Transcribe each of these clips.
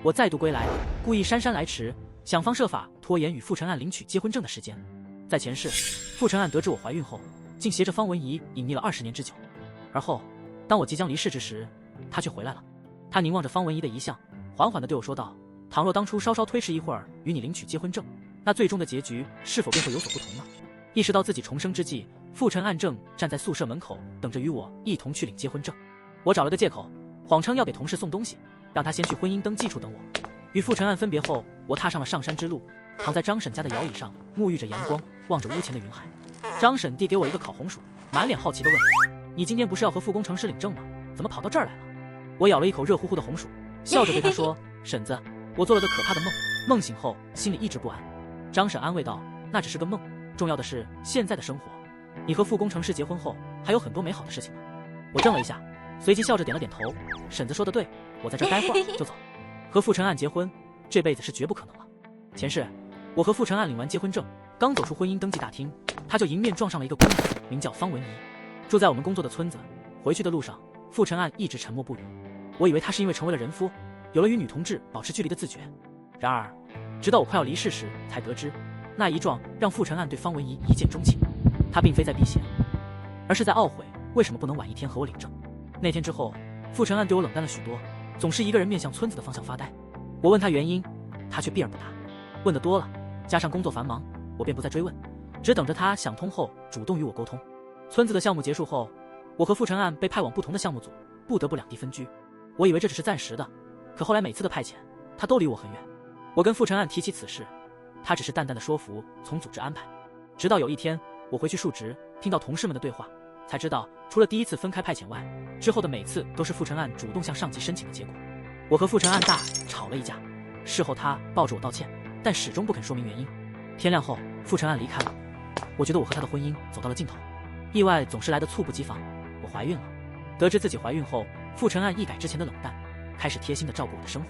我再度归来，故意姗姗来迟，想方设法拖延与傅晨案领取结婚证的时间。在前世，傅晨案得知我怀孕后，竟携着方文仪隐匿了20年之久。而后，当我即将离世之时，他却回来了。他凝望着方文仪的遗像，缓缓地对我说道：“倘若当初稍稍推迟一会儿与你领取结婚证，那最终的结局是否便会有所不同呢？”意识到自己重生之际，傅晨案正站在宿舍门口，等着与我一同去领结婚证。我找了个借口，谎称要给同事送东西，让他先去婚姻登记处等我。与傅晨案分别后，我踏上了上山之路，躺在张婶家的摇椅上，沐浴着阳光，望着屋前的云海。张婶递给我一个烤红薯，满脸好奇地问：“你今天不是要和傅工程师领证吗？怎么跑到这儿来了？”我咬了一口热乎乎的红薯，笑着对她说：“婶子，我做了个可怕的梦，梦醒后心里一直不安。”张婶安慰道：“那只是个梦，重要的是现在的生活。你和傅工程师结婚后，还有很多美好的事情呢。”我怔了一下，随即笑着点了点头。婶子说的对，我在这儿待会儿就走。和傅晨案结婚，这辈子是绝不可能了。前世，我和傅晨案领完结婚证，刚走出婚姻登记大厅，他就迎面撞上了一个姑娘，名叫方文仪，住在我们工作的村子。回去的路上，傅晨案一直沉默不语。我以为他是因为成为了人夫，有了与女同志保持距离的自觉。然而，直到我快要离世时，才得知那一撞让傅晨案对方文仪一见钟情。他并非在避嫌，而是在懊悔为什么不能晚一天和我领证。那天之后，傅晨案对我冷淡了许多，总是一个人面向村子的方向发呆。我问他原因，他却避而不答。问得多了，加上工作繁忙，我便不再追问，只等着他想通后主动与我沟通。村子的项目结束后，我和傅晨案被派往不同的项目组，不得不两地分居。我以为这只是暂时的，可后来每次的派遣，他都离我很远。我跟傅晨案提起此事，他只是淡淡的说服从组织安排。直到有一天，我回去述职，听到同事们的对话，才知道除了第一次分开派遣外，之后的每次都是傅晨案主动向上级申请的结果。我和傅晨案大吵了一架，事后他抱着我道歉，但始终不肯说明原因。天亮后，傅晨案离开了，我觉得我和他的婚姻走到了尽头。意外总是来得猝不及防，我怀孕了。得知自己怀孕后，傅晨案一改之前的冷淡，开始贴心地照顾我的生活。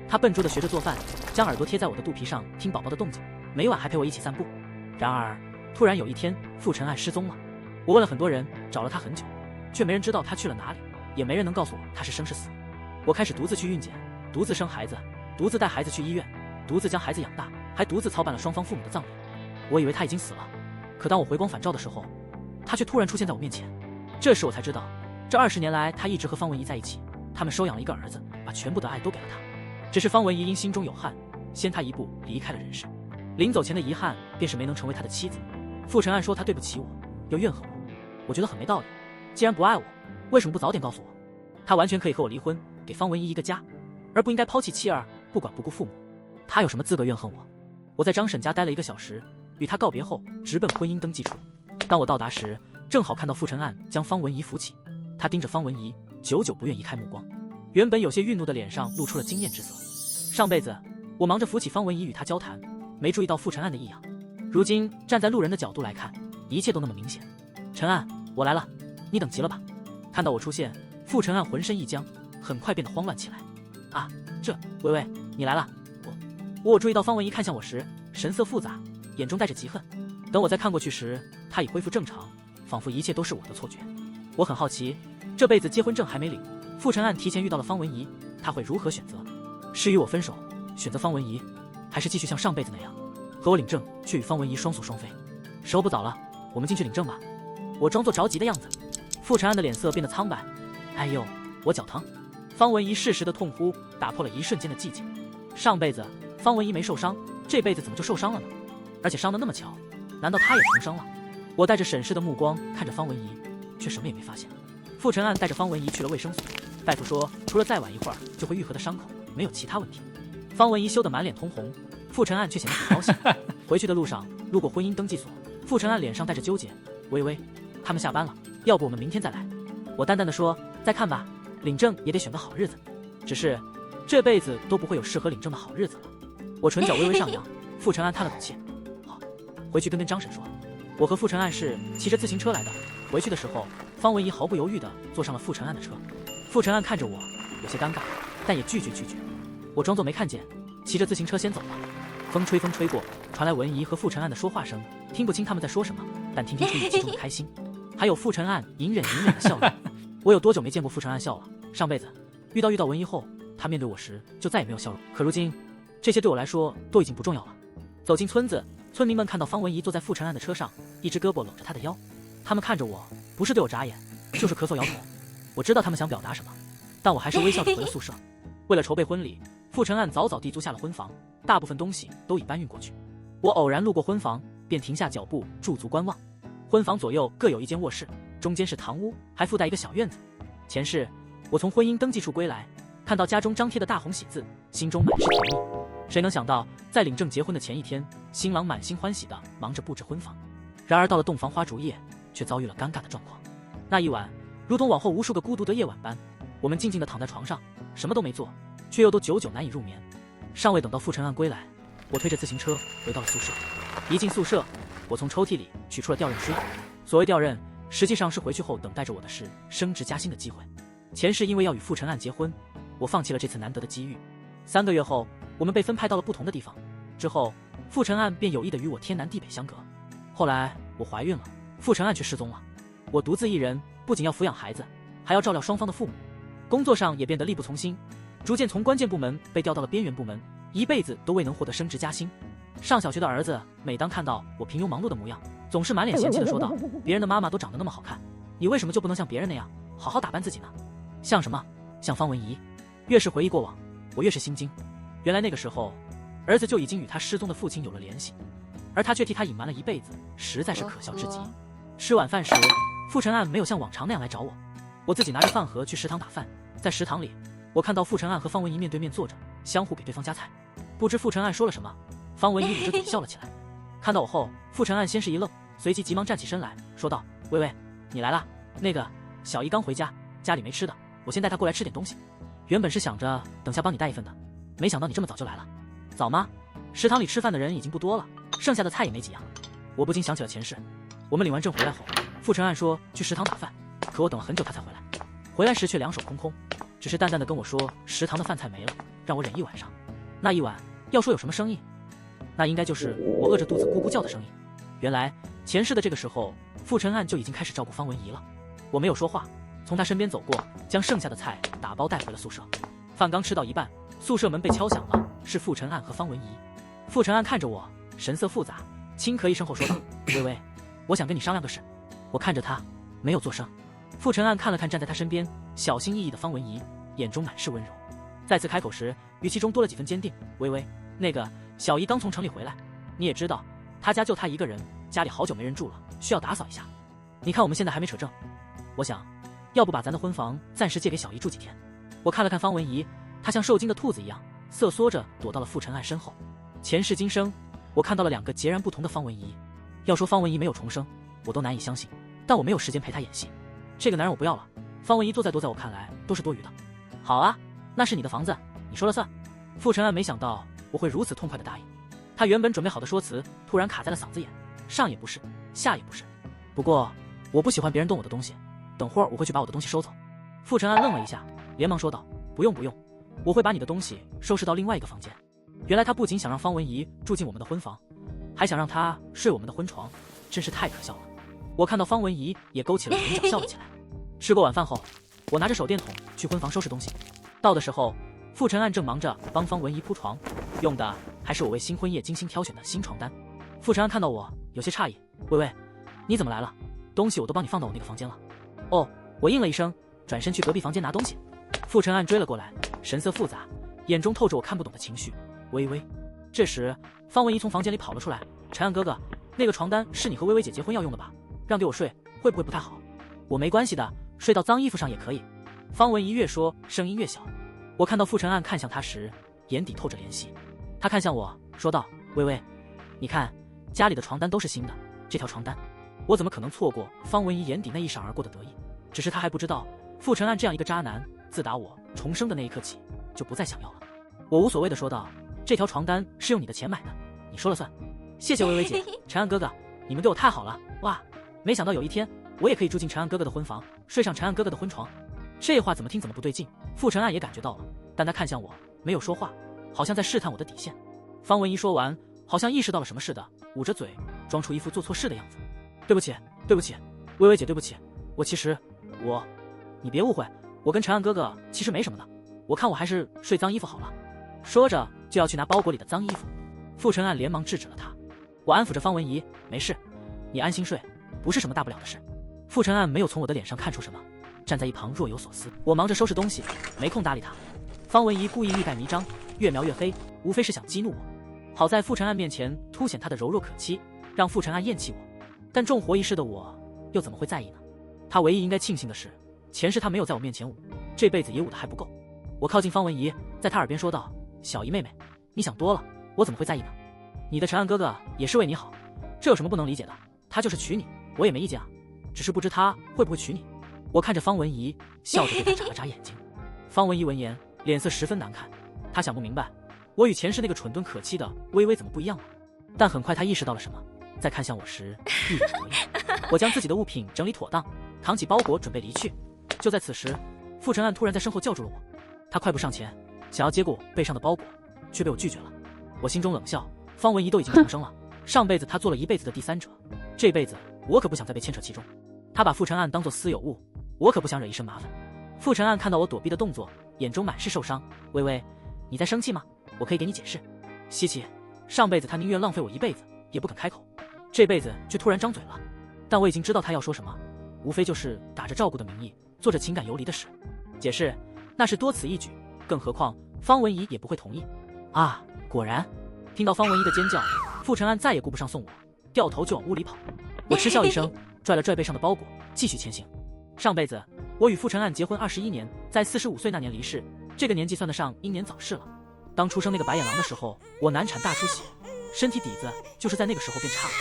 他笨拙地学着做饭，将耳朵贴在我的肚皮上听宝宝的动静，每晚还陪我一起散步。然而突然有一天，傅晨案失踪了。我问了很多人，找了他很久，却没人知道他去了哪里，也没人能告诉我他是生是死。我开始独自去孕检，独自生孩子，独自带孩子去医院，独自将孩子养大，还独自操办了双方父母的葬礼。我以为他已经死了，可当我回光返照的时候，他却突然出现在我面前。这时我才知道，这20年来他一直和方文仪在一起，他们收养了一个儿子，把全部的爱都给了他。只是方文仪因心中有憾，先他一步离开了人世。临走前的遗憾便是没能成为他的妻子。傅晨案说他对不起我，又怨恨我，我觉得很没道理。既然不爱我，为什么不早点告诉我？他完全可以和我离婚，给方文仪一个家，而不应该抛弃妻儿，不管不顾父母。他有什么资格怨恨我？我在张婶家待了1个小时，与他告别后，直奔婚姻登记处。当我到达时，正好看到傅晨案将方文仪扶起，他盯着方文仪，久久不愿移开目光。原本有些愠怒的脸上露出了惊艳之色。上辈子我忙着扶起方文仪与他交谈，没注意到傅晨案的异样。如今站在路人的角度来看，一切都那么明显。晨案，我来了，你等急了吧？看到我出现，傅晨案浑身一僵，很快变得慌乱起来。啊，微微，你来了。我注意到方文仪看向我时，神色复杂，眼中带着嫉恨。等我再看过去时，他已恢复正常，仿佛一切都是我的错觉。我很好奇，这辈子结婚证还没领，傅晨案提前遇到了方文仪，他会如何选择？是与我分手，选择方文仪，还是继续像上辈子那样和我领证，却与方文仪双宿双飞？时候不早了，我们进去领证吧。我装作着急的样子。傅晨案的脸色变得苍白。哎呦，我脚疼。方文仪适时的痛呼打破了一瞬间的寂静。上辈子方文仪没受伤，这辈子怎么就受伤了呢？而且伤得那么巧，难道她也重生了？我带着审视的目光看着方文仪，却什么也没发现。傅晨案带着方文仪去了卫生所，大夫说除了再晚一会儿就会愈合的伤口，没有其他问题。方文仪羞得满脸通红，傅晨案却显得很高兴。回去的路上路过婚姻登记所，傅晨案脸上带着纠结。微微，他们下班了，要不我们明天再来？我淡淡的说，再看吧，领证也得选个好日子，只是这辈子都不会有适合领证的好日子了。我唇角微微上扬。傅晨案叹了口气，好，回去跟张婶说。我和傅晨案是骑着自行车来的，回去的时候，方文仪毫不犹豫地坐上了傅晨案的车。傅晨案看着我，有些尴尬，但也拒绝。我装作没看见，骑着自行车先走了。风吹过，传来文仪和傅晨案的说话声，听不清他们在说什么，但听出语气中的开心，还有傅晨案隐忍的笑容。我有多久没见过傅晨案笑了？上辈子遇到文仪后，他面对我时就再也没有笑容。可如今，这些对我来说都已经不重要了。走进村子，村民们看到方文怡坐在傅成安的车上，一只胳膊搂着他的腰，他们看着我，不是对我眨眼，就是咳嗽摇头。我知道他们想表达什么，但我还是微笑着回了宿舍。为了筹备婚礼，傅成安早早地租下了婚房，大部分东西都已搬运过去。我偶然路过婚房，便停下脚步驻足观望。婚房左右各有一间卧室，中间是堂屋，还附带一个小院子。前世，我从婚姻登记处归来，看到家中张贴的大红喜字，心中满是甜蜜。谁能想到，在领证结婚的前一天，新郎满心欢喜地忙着布置婚房，然而到了洞房花烛夜，却遭遇了尴尬的状况。那一晚，如同往后无数个孤独的夜晚般，我们静静地躺在床上，什么都没做，却又都久久难以入眠。尚未等到傅成安归来，我推着自行车回到了宿舍。一进宿舍，我从抽屉里取出了调任书。所谓调任，实际上是回去后等待着我的是升职加薪的机会。前世因为要与傅成安结婚，我放弃了这次难得的机遇。3个月后，我们被分派到了不同的地方。之后，傅成安便有意的与我天南地北相隔。后来我怀孕了，傅成安却失踪了。我独自一人，不仅要抚养孩子，还要照料双方的父母，工作上也变得力不从心，逐渐从关键部门被调到了边缘部门，一辈子都未能获得升职加薪。上小学的儿子每当看到我平庸忙碌的模样，总是满脸嫌弃的说道：“别人的妈妈都长得那么好看，你为什么就不能像别人那样好好打扮自己呢？像什么？像方文怡。”越是回忆过往，我越是心惊。原来那个时候，儿子就已经与他失踪的父亲有了联系，而他却替他隐瞒了一辈子，实在是可笑至极。吃晚饭时，傅成安没有像往常那样来找我，我自己拿着饭盒去食堂打饭。在食堂里，我看到傅成安和方文怡面对面坐着，相互给对方夹菜。不知傅成安说了什么，方文怡捂着嘴笑了起来。看到我后，傅成安先是一愣，随即急忙站起身来说道：“微微，你来了。那个小姨刚回家，家里没吃的，我先带她过来吃点东西。原本是想着等下帮你带一份的，没想到你这么早就来了。早吗？食堂里吃饭的人已经不多了，剩下的菜也没几样。”我不禁想起了前世。我们领完证回来后，傅成安说去食堂打饭，可我等了很久他才回来。回来时却两手空空，只是淡淡的跟我说食堂的饭菜没了，让我忍一晚上。那一晚要说有什么声音，那应该就是我饿着肚子咕咕叫的声音。原来前世的这个时候，傅成安就已经开始照顾方文怡了。我没有说话，从他身边走过，将剩下的菜打包带回了宿舍。饭刚吃到一半，宿舍门被敲响了，是傅成安和方文怡。傅成安看着我，神色复杂，轻咳一声后说道：“微微，我想跟你商量个事。”我看着他，没有作声。傅成安看了看站在他身边小心翼翼的方文怡，眼中满是温柔。再次开口时，语气中多了几分坚定：“微微，那个小姨刚从城里回来，你也知道，他家就他一个人，家里好久没人住了，需要打扫一下。你看我们现在还没扯证，我想，要不把咱的婚房暂时借给小姨住几天。”我看了看方文怡，她像受惊的兔子一样，瑟缩着躲到了傅成安身后。前世今生，我看到了两个截然不同的方文怡。要说方文怡没有重生，我都难以相信，但我没有时间陪她演戏。这个男人我不要了，方文怡做再多，在我看来都是多余的。好啊，那是你的房子，你说了算。傅成安没想到我会如此痛快的答应，他原本准备好的说辞突然卡在了嗓子眼，上也不是，下也不是。不过我不喜欢别人动我的东西，等会儿我会去把我的东西收走。傅成安愣了一下，连忙说道：“不用不用，我会把你的东西收拾到另外一个房间。”原来他不仅想让方文怡住进我们的婚房，还想让她睡我们的婚床，真是太可笑了。我看到方文怡也勾起了唇角笑了起来。吃过晚饭后，我拿着手电筒去婚房收拾东西。到的时候，傅成安正忙着帮方文怡铺床，用的还是我为新婚夜精心挑选的新床单。傅成安看到我有些诧异：“微微，你怎么来了？东西我都帮你放到我那个房间了。”哦，我应了一声，转身去隔壁房间拿东西。傅成安追了过来，神色复杂，眼中透着我看不懂的情绪。微微。这时方文怡从房间里跑了出来：“陈安哥哥，那个床单是你和微微姐结婚要用的吧？让给我睡会不会不太好？”“我没关系的，睡到脏衣服上也可以。”方文怡越说声音越小。我看到傅成安看向他时，眼底透着怜惜。他看向我说道：“微微，你看家里的床单都是新的，这条床单我怎么可能错过？”方文怡眼底那一闪而过的得意，只是他还不知道傅成安这样一个渣男，自打我重生的那一刻起就不再想要了。我无所谓的说道：“这条床单是用你的钱买的，你说了算。”“谢谢微微姐，陈安哥哥，你们对我太好了。哇，没想到有一天我也可以住进陈安哥哥的婚房，睡上陈安哥哥的婚床。”这话怎么听怎么不对劲。傅成安也感觉到了，但他看向我，没有说话，好像在试探我的底线。方文怡说完，好像意识到了什么似的，捂着嘴，装出一副做错事的样子。“对不起，对不起，微微姐，对不起。我其实……你别误会，我跟陈安哥哥其实没什么的。我看我还是睡脏衣服好了。说着就要去拿包裹里的脏衣服，傅晨岸连忙制止了他。我安抚着方文怡，没事，你安心睡，不是什么大不了的事。傅晨岸没有从我的脸上看出什么，站在一旁若有所思。我忙着收拾东西，没空搭理他。方文怡故意欲盖弥彰，越描越黑，无非是想激怒我。好在傅晨岸面前凸显他的柔弱可欺，让傅晨岸厌弃我。但重活一世的我又怎么会在意呢？他唯一应该庆幸的是，前世他没有在我面前舞，这辈子也舞得还不够。我靠近方文怡，在他耳边说道：小姨妹妹，你想多了，我怎么会在意呢？你的陈岸哥哥也是为你好，这有什么不能理解的？他就是娶你，我也没意见啊，只是不知他会不会娶你。我看着方文怡，笑着对他眨了眨眼睛。方文怡闻言，脸色十分难看，他想不明白，我与前世那个蠢钝可欺的微微怎么不一样了。但很快他意识到了什么，在看向我时一脸得意。我将自己的物品整理妥当，扛起包裹准备离去。就在此时，傅晨岸突然在身后叫住了我，他快步上前，想要接过我背上的包裹，却被我拒绝了。我心中冷笑，方文怡都已经重生了，上辈子他做了一辈子的第三者，这辈子我可不想再被牵扯其中。他把傅晨岸当作私有物，我可不想惹一身麻烦。傅晨岸看到我躲避的动作，眼中满是受伤。微微，你在生气吗？我可以给你解释。稀奇，上辈子他宁愿浪费我一辈子也不肯开口，这辈子却突然张嘴了。但我已经知道他要说什么，无非就是打着照顾的名义做着情感游离的事。解释那是多此一举，更何况方文怡也不会同意啊。果然，听到方文怡的尖叫，傅晨岸再也顾不上送我，掉头就往屋里跑。我嗤笑一声，拽了拽背上的包裹，继续前行。上辈子我与傅晨岸结婚21年，在45岁那年离世，这个年纪算得上英年早逝了。当出生那个白眼狼的时候，我难产大出血，身体底子就是在那个时候变差了。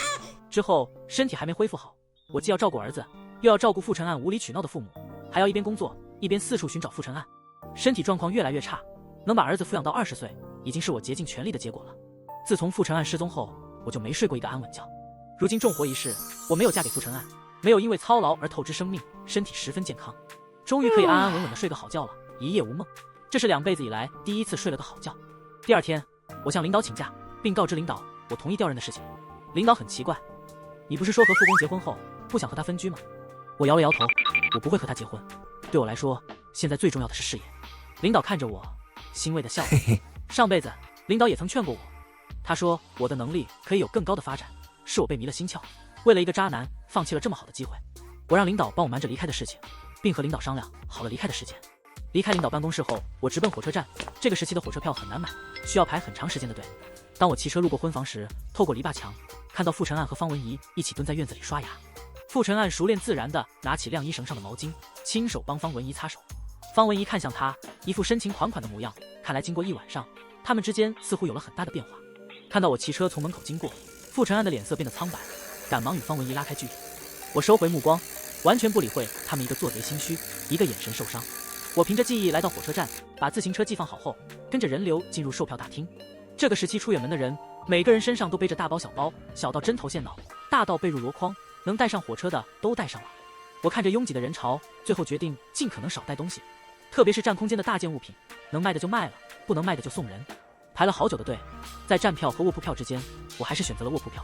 之后身体还没恢复好，我既要照顾儿子，又要照顾傅晨岸无理取闹的父母，还要一边工作一边四处寻找傅晨岸，身体状况越来越差，能把儿子抚养到20岁，已经是我竭尽全力的结果了。自从傅晨岸失踪后，我就没睡过一个安稳觉。如今重活一世，我没有嫁给傅晨岸，没有因为操劳而透支生命，身体十分健康，终于可以安安稳稳的睡个好觉了，一夜无梦。这是2辈子以来第一次睡了个好觉。第二天，我向领导请假，并告知领导我同意调任的事情。领导很奇怪，你不是说和傅公结婚后不想和他分居吗？我摇了摇头，我不会和他结婚，对我来说，现在最重要的是事业。领导看着我，欣慰的笑了。上辈子领导也曾劝过我，他说我的能力可以有更高的发展，是我被迷了心窍，为了一个渣男放弃了这么好的机会。我让领导帮我瞒着离开的事情，并和领导商量好了离开的时间。离开领导办公室后，我直奔火车站。这个时期的火车票很难买，需要排很长时间的队。当我骑车路过婚房时，透过篱笆墙看到傅晨岸和方文怡一起蹲在院子里刷牙。傅晨岸熟练自然地拿起晾衣绳上的毛巾，亲手帮方文怡擦手。方文怡看向他，一副深情款款的模样，看来经过一晚上，他们之间似乎有了很大的变化。看到我骑车从门口经过，傅晨岸的脸色变得苍白，赶忙与方文怡拉开距离。我收回目光，完全不理会他们，一个做贼心虚，一个眼神受伤。我凭着记忆来到火车站，把自行车寄放好后，跟着人流进入售票大厅。这个时期出远门的人，每个人身上都背着大包小包，小到针头线脑，大到被褥箩筐，能带上火车的都带上了。我看着拥挤的人潮，最后决定尽可能少带东西，特别是占空间的大件物品，能卖的就卖了，不能卖的就送人。排了好久的队，在站票和卧铺票之间，我还是选择了卧铺票。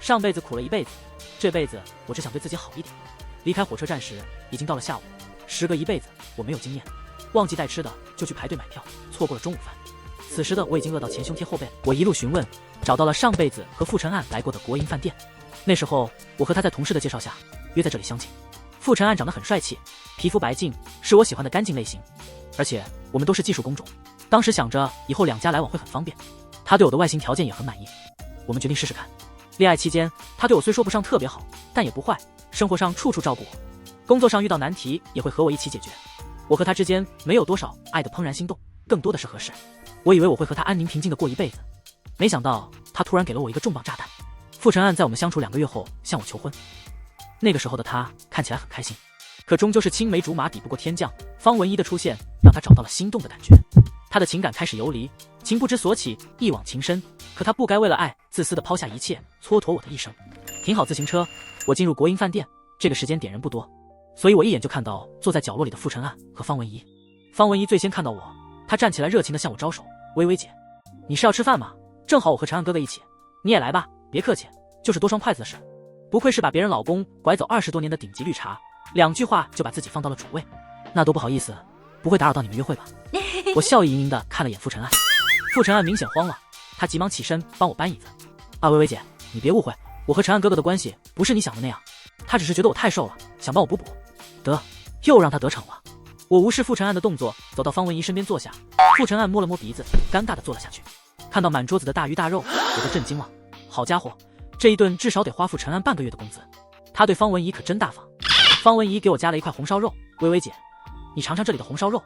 上辈子苦了一辈子，这辈子我只想对自己好一点。离开火车站时，已经到了下午。时隔一辈子，我没有经验，忘记带吃的就去排队买票，错过了中午饭。此时的我已经饿到前胸贴后背。我一路询问，找到了上辈子和傅晨岸来过的国营饭店。那时候我和他在同事的介绍下约在这里相亲。傅晨岸长得很帅气，皮肤白净，是我喜欢的干净类型，而且我们都是技术工种。当时想着以后2家来往会很方便，他对我的外形条件也很满意，我们决定试试看。恋爱期间，他对我虽说不上特别好，但也不坏，生活上处处照顾我，工作上遇到难题也会和我一起解决。我和他之间没有多少爱的怦然心动，更多的是合适。我以为我会和他安宁平静的过一辈子，没想到他突然给了我一个重磅炸弹。傅晨岸在我们相处2个月后向我求婚，那个时候的他看起来很开心，可终究是青梅竹马抵不过天降。方文怡的出现让他找到了心动的感觉，他的情感开始游离，情不知所起，一往情深。可他不该为了爱自私的抛下一切，蹉跎我的一生。停好自行车，我进入国营饭店。这个时间点人不多，所以我一眼就看到坐在角落里的傅晨岸和方文怡。方文怡最先看到我，她站起来热情地向我招手：“微微姐，你是要吃饭吗？正好我和晨岸哥哥一起，你也来吧，别客气，就是多双筷子的事。”不愧是把别人老公拐走20多年的顶级绿茶，2句话就把自己放到了主位。那多不好意思，不会打扰到你们约会吧？我笑意盈盈的看了眼傅晨岸，傅晨岸明显慌了，他急忙起身帮我搬椅子。啊，薇薇姐，你别误会，我和陈岸哥哥的关系不是你想的那样，他只是觉得我太瘦了，想帮我补补。得，又让他得逞了。我无视傅晨岸的动作，走到方文怡身边坐下。傅晨岸摸了摸鼻子，尴尬的坐了下去。看到满桌子的大鱼大肉，我都震惊了。好家伙，这一顿至少得花傅晨岸半个月的工资。他对方文怡可真大方。方文怡给我夹了一块红烧肉，薇薇姐，你尝尝这里的红烧肉。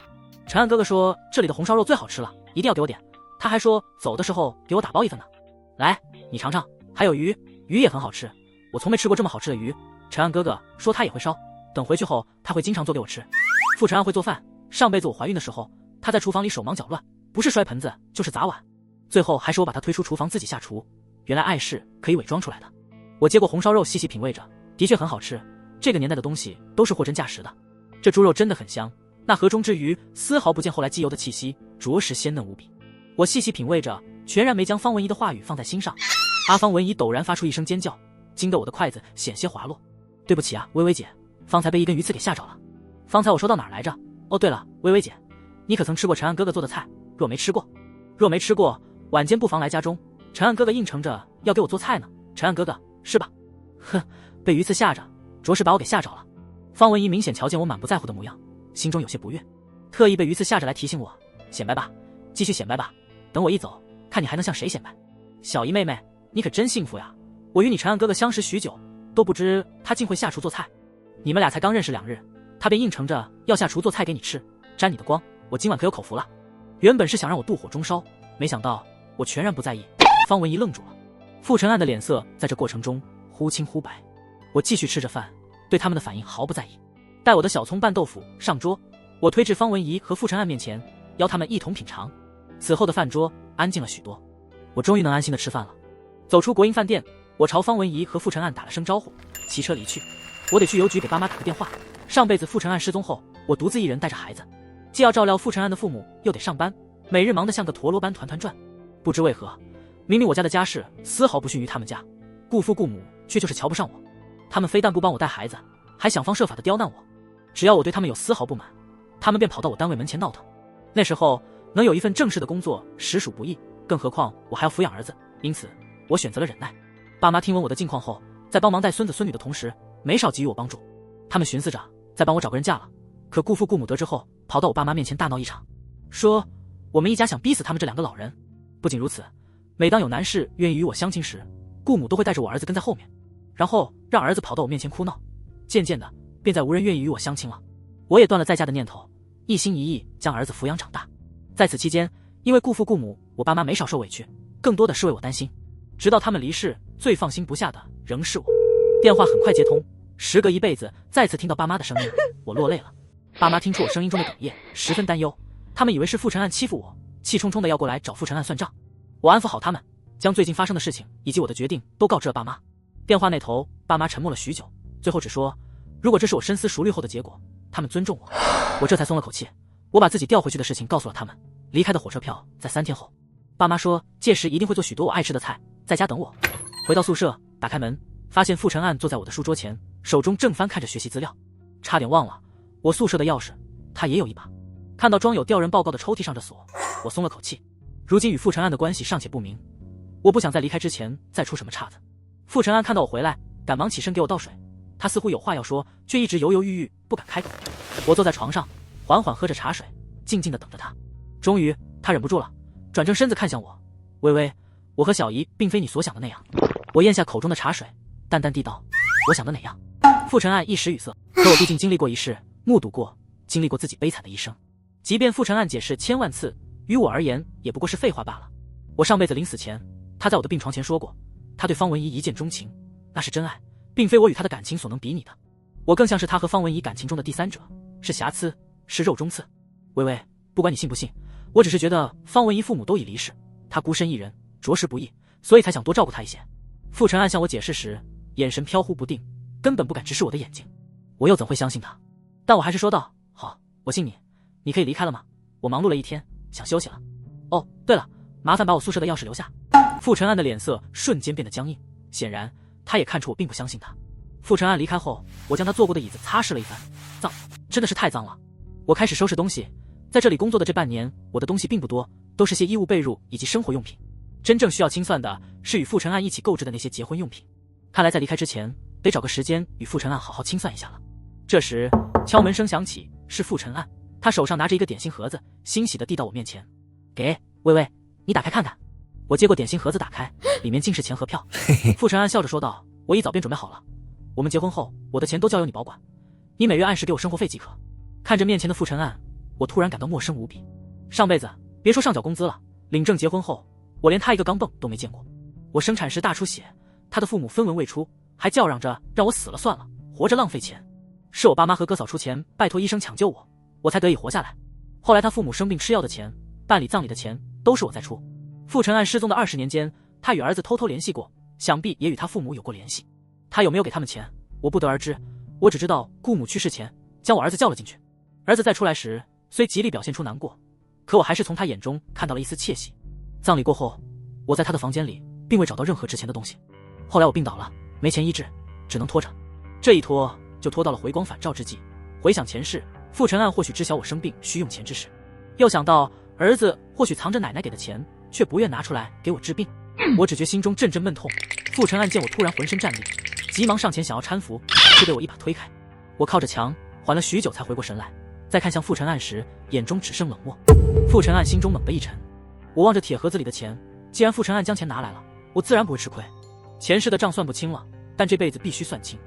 陈岸哥哥说这里的红烧肉最好吃了，一定要给我点。他还说走的时候给我打包一份呢。来，你尝尝，还有鱼，鱼也很好吃，我从没吃过这么好吃的鱼。陈岸哥哥说他也会烧，等回去后他会经常做给我吃。傅晨岸会做饭，上辈子我怀孕的时候，他在厨房里手忙脚乱，不是摔盆子就是砸碗，最后还是我把他推出厨房自己下厨。原来爱是可以伪装出来的。我接过红烧肉细细品味着，的确很好吃，这个年代的东西都是货真价实的。这猪肉真的很香，那河中之鱼丝毫不见后来机油的气息，着实鲜嫩无比。我细细品味着，全然没将方文怡的话语放在心上。方文怡陡然发出一声尖叫，惊得我的筷子险些滑落。对不起啊，薇薇姐，方才被一根鱼刺给吓着了。方才我说到哪儿来着？哦，对了，薇薇姐，你可曾吃过陈岸哥哥做的菜？若没吃过，晚间不妨来家中。陈岸哥哥应承着要给我做菜呢。陈岸哥哥，是吧？哼，被鱼刺吓着，着实把我给吓着了。方文怡明显瞧见我满不在乎的模样，心中有些不悦，特意被鱼刺吓着来提醒我，显摆吧，继续显摆吧，等我一走，看你还能向谁显摆。小姨妹妹，你可真幸福呀，我与你陈岸哥哥相识许久，都不知他竟会下厨做菜。你们俩才刚认识2日，他便应承着要下厨做菜给你吃，沾你的光，我今晚可有口福了。原本是想让我妒火中烧，没想到我全然不在意。方文怡愣住了，傅晨岸的脸色在这过程中忽青忽白。我继续吃着饭，对他们的反应毫不在意。待我的小葱拌豆腐上桌，我推至方文怡和傅晨岸面前，邀他们一同品尝。此后的饭桌安静了许多，我终于能安心的吃饭了。走出国营饭店，我朝方文怡和傅晨岸打了声招呼，骑车离去。我得去邮局给爸妈打个电话。上辈子傅晨岸失踪后，我独自一人带着孩子，既要照料傅晨岸的父母，又得上班，每日忙得像个陀螺般团团转。不知为何，明明我家的家世丝毫不逊于他们家，顾父顾母却就是瞧不上我。他们非但不帮我带孩子，还想方设法的刁难我。只要我对他们有丝毫不满，他们便跑到我单位门前闹腾。那时候能有一份正式的工作实属不易，更何况我还要抚养儿子，因此我选择了忍耐。爸妈听闻我的近况后，在帮忙带孙子孙女的同时，没少给予我帮助。他们寻思着再帮我找个人嫁了，可顾父顾母得知后，跑到我爸妈面前大闹一场，说我们一家想逼死他们这2个老人。不仅如此，每当有男士愿意与我相亲时，顾母都会带着我儿子跟在后面，然后让儿子跑到我面前哭闹。渐渐的，便再无人愿意与我相亲了。我也断了再嫁的念头，一心一意将儿子抚养长大。在此期间，因为顾父顾母，我爸妈没少受委屈，更多的是为我担心。直到他们离世，最放心不下的仍是我。电话很快接通，时隔一辈子再次听到爸妈的声音，我落泪了。爸妈听出我声音中的哽咽，十分担忧，他们以为是傅晨岸欺负我，气冲冲的要过来找傅晨岸算账。我安抚好他们，将最近发生的事情以及我的决定都告知了爸妈。电话那头，爸妈沉默了许久，最后只说如果这是我深思熟虑后的结果，他们尊重我。我这才松了口气。我把自己调回去的事情告诉了他们，离开的火车票在3天后。爸妈说届时一定会做许多我爱吃的菜，在家等我。回到宿舍，打开门，发现傅晨岸坐在我的书桌前，手中正翻看着学习资料。差点忘了，我宿舍的钥匙他也有一把。看到装有调人报告的抽屉上的锁，我松了口气。如今与傅晨岸的关系尚且不明，我不想在离开之前再出什么岔子。傅晨岸看到我回来，赶忙起身给我倒水。他似乎有话要说，却一直犹犹豫豫不敢开口。我坐在床上，缓缓喝着茶水，静静地等着他。终于他忍不住了，转正身子看向我，微微，我和小姨并非你所想的那样。我咽下口中的茶水，淡淡地道，我想的哪样？傅晨岸一时语塞，可我毕竟经历过一世，目睹过经历过自己悲惨的一生，即便傅晨岸解释1000万次，于我而言也不过是废话罢了。我上辈子临死前，他在我的病床前说过，他对方文怡一见钟情，那是真爱，并非我与他的感情所能比拟的。我更像是他和方文怡感情中的第三者，是瑕疵，是肉中刺。微微，不管你信不信，我只是觉得方文怡父母都已离世，他孤身一人，着实不易，所以才想多照顾他一些。傅晨岸向我解释时，眼神飘忽不定，根本不敢直视我的眼睛。我又怎会相信他？但我还是说道，好，我信你。你可以离开了吗？我忙碌了一天，想休息了。哦，对了，麻烦把我宿舍的钥匙留下。傅晨岸的脸色瞬间变得僵硬，显然他也看出我并不相信他。傅晨岸离开后，我将他坐过的椅子擦拭了一番，脏，真的是太脏了。我开始收拾东西，在这里工作的这半年，我的东西并不多，都是些衣物被褥以及生活用品。真正需要清算的是与傅晨案一起购置的那些结婚用品。看来在离开之前，得找个时间与傅晨案好好清算一下了。这时，敲门声响起，是傅晨案，他手上拿着一个点心盒子，欣喜地递到我面前。给，薇薇，你打开看看。我接过点心盒子打开，里面竟是钱和票。傅晨案笑着说道，我一早便准备好了，我们结婚后，我的钱都交由你保管，你每月按时给我生活费即可。看着面前的傅晨案，我突然感到陌生无比。上辈子别说上缴工资了，领证结婚后，我连他一个钢镚都没见过。我生产时大出血，他的父母分文未出，还叫嚷着让我死了算了，活着浪费钱。是我爸妈和哥嫂出钱拜托医生抢救我，我才得以活下来。后来他父母生病吃药的钱，办理葬礼的钱都是我在出。傅晨案失踪的20年间，他与儿子偷偷联系过，想必也与他父母有过联系。他有没有给他们钱，我不得而知，我只知道顾母去世前将我儿子叫了进去。儿子再出来时，虽极力表现出难过，可我还是从他眼中看到了一丝窃喜。葬礼过后，我在他的房间里并未找到任何值钱的东西。后来我病倒了，没钱医治，只能拖着。这一拖就拖到了回光返照之际。回想前世，傅晨案或许知晓我生病需用钱之事，又想到儿子或许藏着奶奶给的钱，却不愿拿出来给我治病。我只觉心中阵阵闷痛。傅晨案见我突然浑身战栗，急忙上前想要搀扶，却被我一把推开。我靠着墙缓了许久才回过神来，再看向傅晨案时，眼中只剩冷漠。傅晨案心中猛地一沉，我望着铁盒子里的钱，既然傅晨案将钱拿来了，我自然不会吃亏。前世的账算不清了，但这辈子必须算清。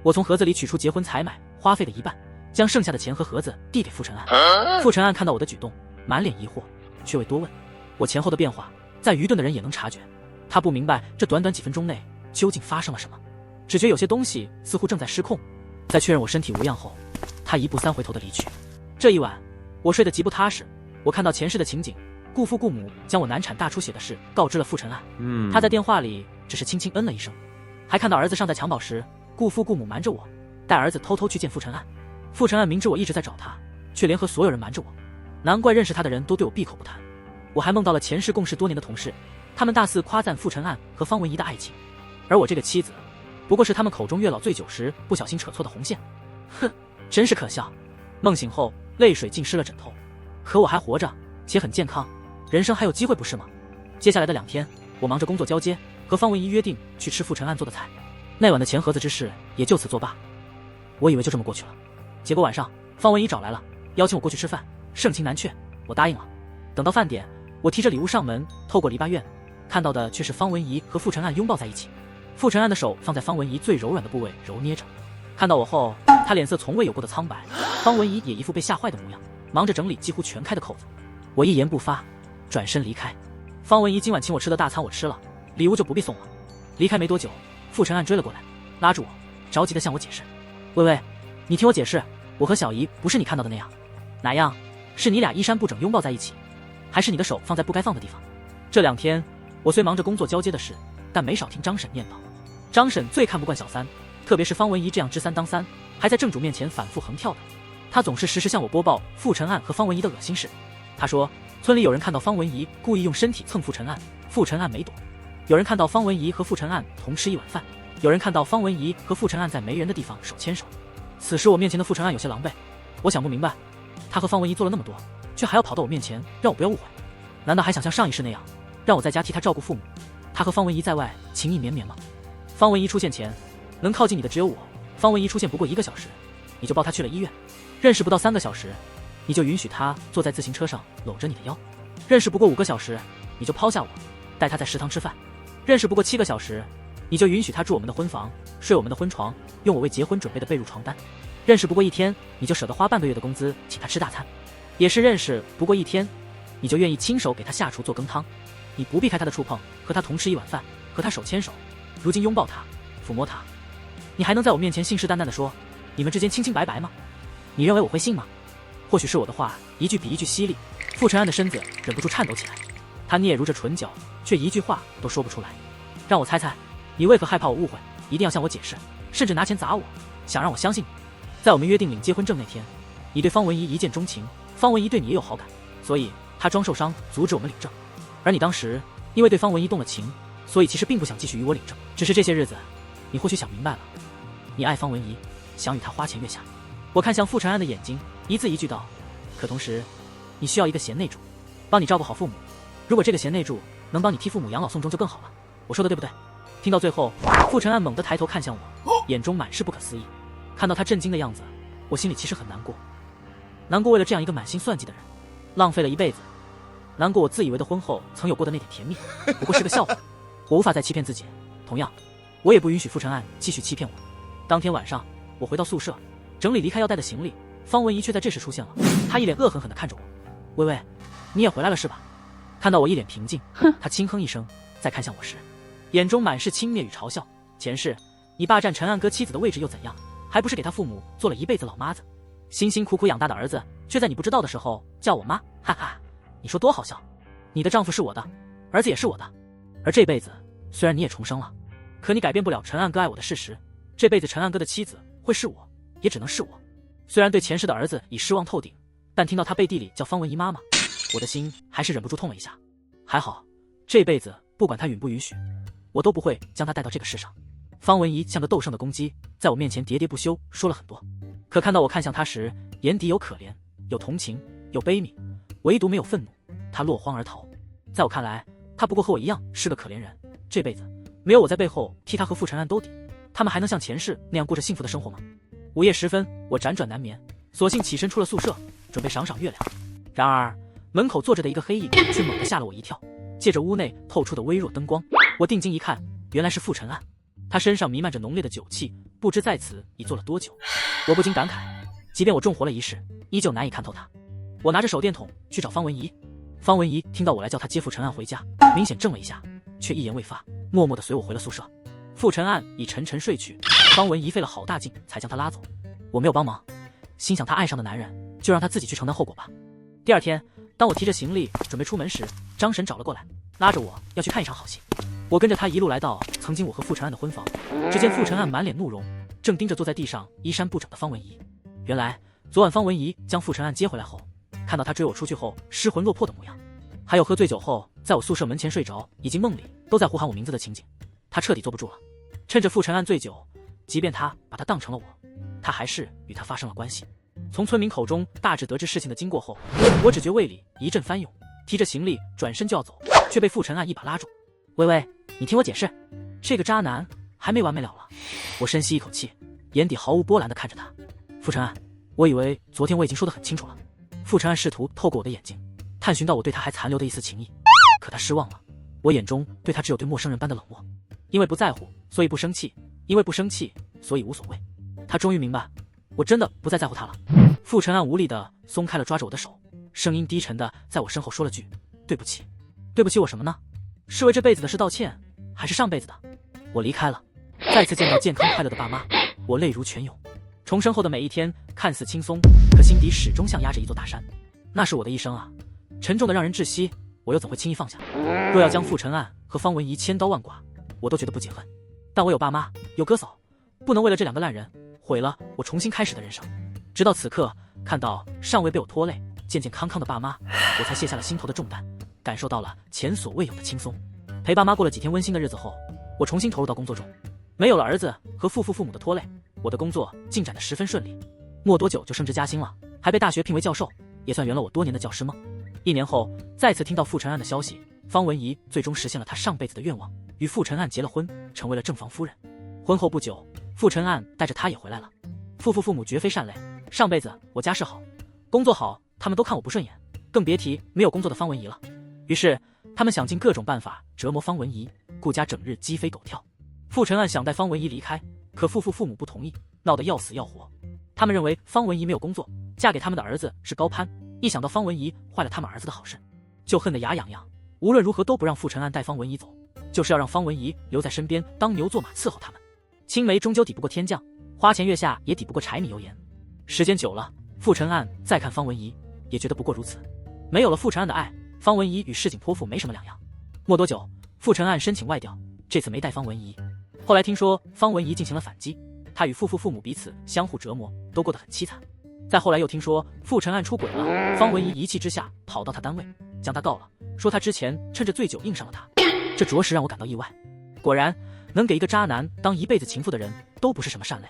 我从盒子里取出结婚采买花费的一半，将剩下的钱和盒子递给傅晨案。傅晨案看到我的举动，满脸疑惑，却未多问。我前后的变化，再愚钝的人也能察觉。他不明白这短短几分钟内究竟发生了什么，只觉有些东西似乎正在失控。在确认我身体无恙后，他一步三回头的离去。这一晚，我睡得极不踏实。我看到前世的情景，顾父顾母将我难产大出血的事告知了傅晨案。他在电话里只是轻轻嗯了一声，还看到儿子尚在襁褓时，顾父顾母瞒着我，带儿子偷偷去见傅晨案。傅晨案明知我一直在找他，却联合所有人瞒着我，难怪认识他的人都对我闭口不谈。我还梦到了前世共事多年的同事，他们大肆夸赞傅晨案和方文怡的爱情，而我这个妻子，不过是他们口中月老醉酒时不小心扯错的红线。哼，真是可笑。梦醒后，泪水浸湿了枕头。可我还活着，且很健康，人生还有机会，不是吗？接下来的2天，我忙着工作交接，和方文怡约定去吃傅晨案做的菜。那晚的钱盒子之事也就此作罢。我以为就这么过去了，结果晚上方文怡找来了，邀请我过去吃饭，盛情难却，我答应了。等到饭点，我提着礼物上门，透过篱笆院，看到的却是方文怡和傅晨案拥抱在一起。傅晨案的手放在方文怡最柔软的部位揉捏着，看到我后，他脸色从未有过的苍白。方文怡也一副被吓坏的模样，忙着整理几乎全开的扣子。我一言不发，转身离开。方文怡今晚请我吃的大餐我吃了，礼物就不必送了。离开没多久，傅晨案追了过来，拉住我，着急地向我解释：“薇薇，你听我解释，我和小姨不是你看到的那样。哪样？是你俩衣衫不整拥抱在一起，还是你的手放在不该放的地方？”这2天，我虽忙着工作交接的事，但没少听张婶念叨。张婶最看不惯小三，特别是方文怡这样知三当三，还在正主面前反复横跳的。她总是时时向我播报傅晨案和方文怡的恶心事。她说，村里有人看到方文怡故意用身体蹭傅晨案，傅晨案没躲；有人看到方文怡和傅晨案同吃一碗饭；有人看到方文怡和傅晨案在没人的地方手牵手。此时我面前的傅晨案有些狼狈，我想不明白，他和方文怡做了那么多，却还要跑到我面前让我不要误会，难道还想像上一世那样，让我在家替他照顾父母？他和方文怡在外情意绵绵吗？方文怡出现前，能靠近你的只有我。方文怡出现不过1个小时，你就抱她去了医院；认识不到3个小时，你就允许她坐在自行车上搂着你的腰；认识不过5个小时，你就抛下我，带她在食堂吃饭；认识不过7个小时，你就允许她住我们的婚房，睡我们的婚床，用我为结婚准备的被褥床单；认识不过1天，你就舍得花半个月的工资请她吃大餐；也是认识不过1天，你就愿意亲手给她下厨做羹汤。你不避开她的触碰，和她同吃一碗饭，和她手牵手，如今拥抱她，抚摸她，你还能在我面前信誓旦旦地说你们之间清清白白吗？你认为我会信吗？或许是我的话一句比一句犀利，傅晨案的身子忍不住颤抖起来，他嗫嚅着唇角，却一句话都说不出来。让我猜猜，你为何害怕我误会，一定要向我解释，甚至拿钱砸我，想让我相信你？在我们约定领结婚证那天，你对方文怡一见钟情，方文怡对你也有好感，所以她装受伤阻止我们领证。而你当时因为对方文怡动了情，所以其实并不想继续与我领证，只是这些日子你或许想明白了，你爱方文怡，想与她花前月下。我看向傅晨案的眼睛，一字一句道，可同时你需要一个贤内助，帮你照顾好父母。如果这个贤内助能帮你替父母养老送终就更好了。我说的对不对？听到最后，傅晨岸猛地抬头看向我，眼中满是不可思议。看到他震惊的样子，我心里其实很难过，难过为了这样一个满心算计的人，浪费了一辈子，难过我自以为的婚后曾有过的那点甜蜜，不过是个笑话。我无法再欺骗自己，同样，我也不允许傅晨岸继续欺骗我。当天晚上，我回到宿舍，整理离开要带的行李，方文怡却在这时出现了。她一脸恶狠狠地看着我：“微微，你也回来了是吧？”看到我一脸平静，她轻哼一声，再看向我时，眼中满是轻蔑与嘲笑。前世你霸占陈岸哥妻子的位置又怎样？还不是给他父母做了一辈子老妈子，辛辛苦苦养大的儿子，却在你不知道的时候叫我妈，哈哈，你说多好笑？你的丈夫是我的，儿子也是我的，而这辈子虽然你也重生了，可你改变不了陈岸哥爱我的事实。这辈子陈岸哥的妻子会是我，也只能是我。虽然对前世的儿子已失望透顶，但听到他背地里叫方文怡妈妈，我的心还是忍不住痛了一下。还好，这辈子不管他允不允许，我都不会将他带到这个世上。方文怡像个斗胜的公鸡，在我面前喋喋不休说了很多，可看到我看向他时，眼底有可怜，有同情，有悲悯，唯独没有愤怒。他落荒而逃。在我看来，他不过和我一样是个可怜人。这辈子没有我在背后替他和傅晨岸兜底，他们还能像前世那样过着幸福的生活吗？午夜时分，我辗转难眠，索性起身出了宿舍，准备赏赏月亮。然而门口坐着的一个黑影却猛地吓了我一跳。借着屋内透出的微弱灯光，我定睛一看，原来是傅晨岸。他身上弥漫着浓烈的酒气，不知在此已坐了多久。我不禁感慨，即便我重活了一世，依旧难以看透他。我拿着手电筒去找方文怡。方文怡听到我来叫他接傅晨岸回家，明显怔了一下，却一言未发，默默地随我回了宿舍。傅晨岸已沉沉睡去，方文怡费了好大劲才将他拉走。我没有帮忙，心想他爱上的男人就让他自己去承担后果吧。第二天，当我提着行李准备出门时，张婶找了过来，拉着我要去看一场好戏。我跟着他一路来到曾经我和傅晨岸的婚房，只见傅晨岸满脸怒容，正盯着坐在地上衣衫不整的方文怡。原来昨晚方文怡将傅晨岸接回来后，看到他追我出去后失魂落魄的模样，还有喝醉酒后在我宿舍门前睡着，以及梦里都在呼喊我名字的情景，他彻底坐不住了。趁着傅晨岸醉酒，即便他把他当成了我，他还是与他发生了关系。从村民口中大致得知事情的经过后，我只觉胃里一阵翻涌，提着行李转身就要走，却被傅晨岸一把拉住。微微，你听我解释，这个渣男还没完没了了。我深吸一口气，眼底毫无波澜地看着他。傅晨岸，我以为昨天我已经说得很清楚了。傅晨岸试图透过我的眼睛探寻到我对他还残留的一丝情谊，可他失望了。我眼中对他只有对陌生人般的冷漠。因为不在乎，所以不生气；因为不生气，所以无所谓。他终于明白，我真的不再在乎他了。傅晨岸无力地松开了抓着我的手，声音低沉地在我身后说了句：“对不起。”对不起我什么呢？是为这辈子的事道歉，还是上辈子的？我离开了，再次见到健康快乐的爸妈，我泪如泉涌。重生后的每一天看似轻松，可心底始终像压着一座大山。那是我的一生啊，沉重的让人窒息，我又怎会轻易放下？若要将傅晨岸和方文怡千刀万剐，我都觉得不解恨。但我有爸妈，有哥嫂，不能为了这两个烂人毁了我重新开始的人生。直到此刻，看到尚未被我拖累、健健康康的爸妈，我才卸下了心头的重担，感受到了前所未有的轻松。陪爸妈过了几天温馨的日子后，我重新投入到工作中。没有了儿子和父母的拖累，我的工作进展得十分顺利。没多久就升职加薪了，还被大学聘为教授，也算圆了我多年的教师梦。1年后，再次听到傅晨岸的消息，方文怡最终实现了她上辈子的愿望，与傅晨岸结了婚，成为了正房夫人。婚后不久，傅晨岸带着她也回来了。父母绝非善类，上辈子我家世好，工作好，他们都看我不顺眼，更别提没有工作的方文怡了。于是他们想尽各种办法折磨方文怡，顾家整日鸡飞狗跳。傅晨岸想带方文怡离开，可父母不同意，闹得要死要活。他们认为方文怡没有工作，嫁给他们的儿子是高攀，一想到方文怡坏了他们儿子的好事，就恨得牙痒痒。无论如何都不让傅晨岸带方文怡走，就是要让方文怡留在身边当牛做马伺候他们。青梅终究抵不过天降，花前月下也抵不过柴米油盐。时间久了，傅晨岸再看方文怡，也觉得不过如此。没有了傅晨岸的爱，方文怡与市井泼妇没什么两样。没多久，傅晨岸申请外调，这次没带方文怡。后来听说方文怡进行了反击，他与父母彼此相互折磨，都过得很凄惨。再后来又听说傅晨岸出轨了，方文怡一气之下跑到他单位，将他告了，说他之前趁着醉酒硬上了他。这着实让我感到意外。果然，能给一个渣男当一辈子情妇的人都不是什么善类。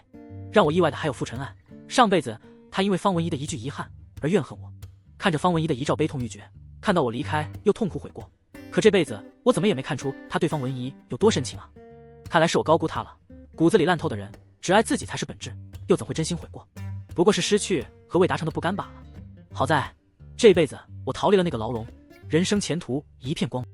让我意外的还有傅晨岸，上辈子他因为方文怡的一句遗憾而怨恨我，看着方文怡的遗照悲痛欲绝，看到我离开又痛苦悔过。可这辈子我怎么也没看出他对方文怡有多深情啊！看来是我高估他了，骨子里烂透的人，只爱自己才是本质，又怎会真心悔过？不过是失去和未达成的不甘罢了。好在这辈子我逃离了那个牢笼，人生前途一片光明。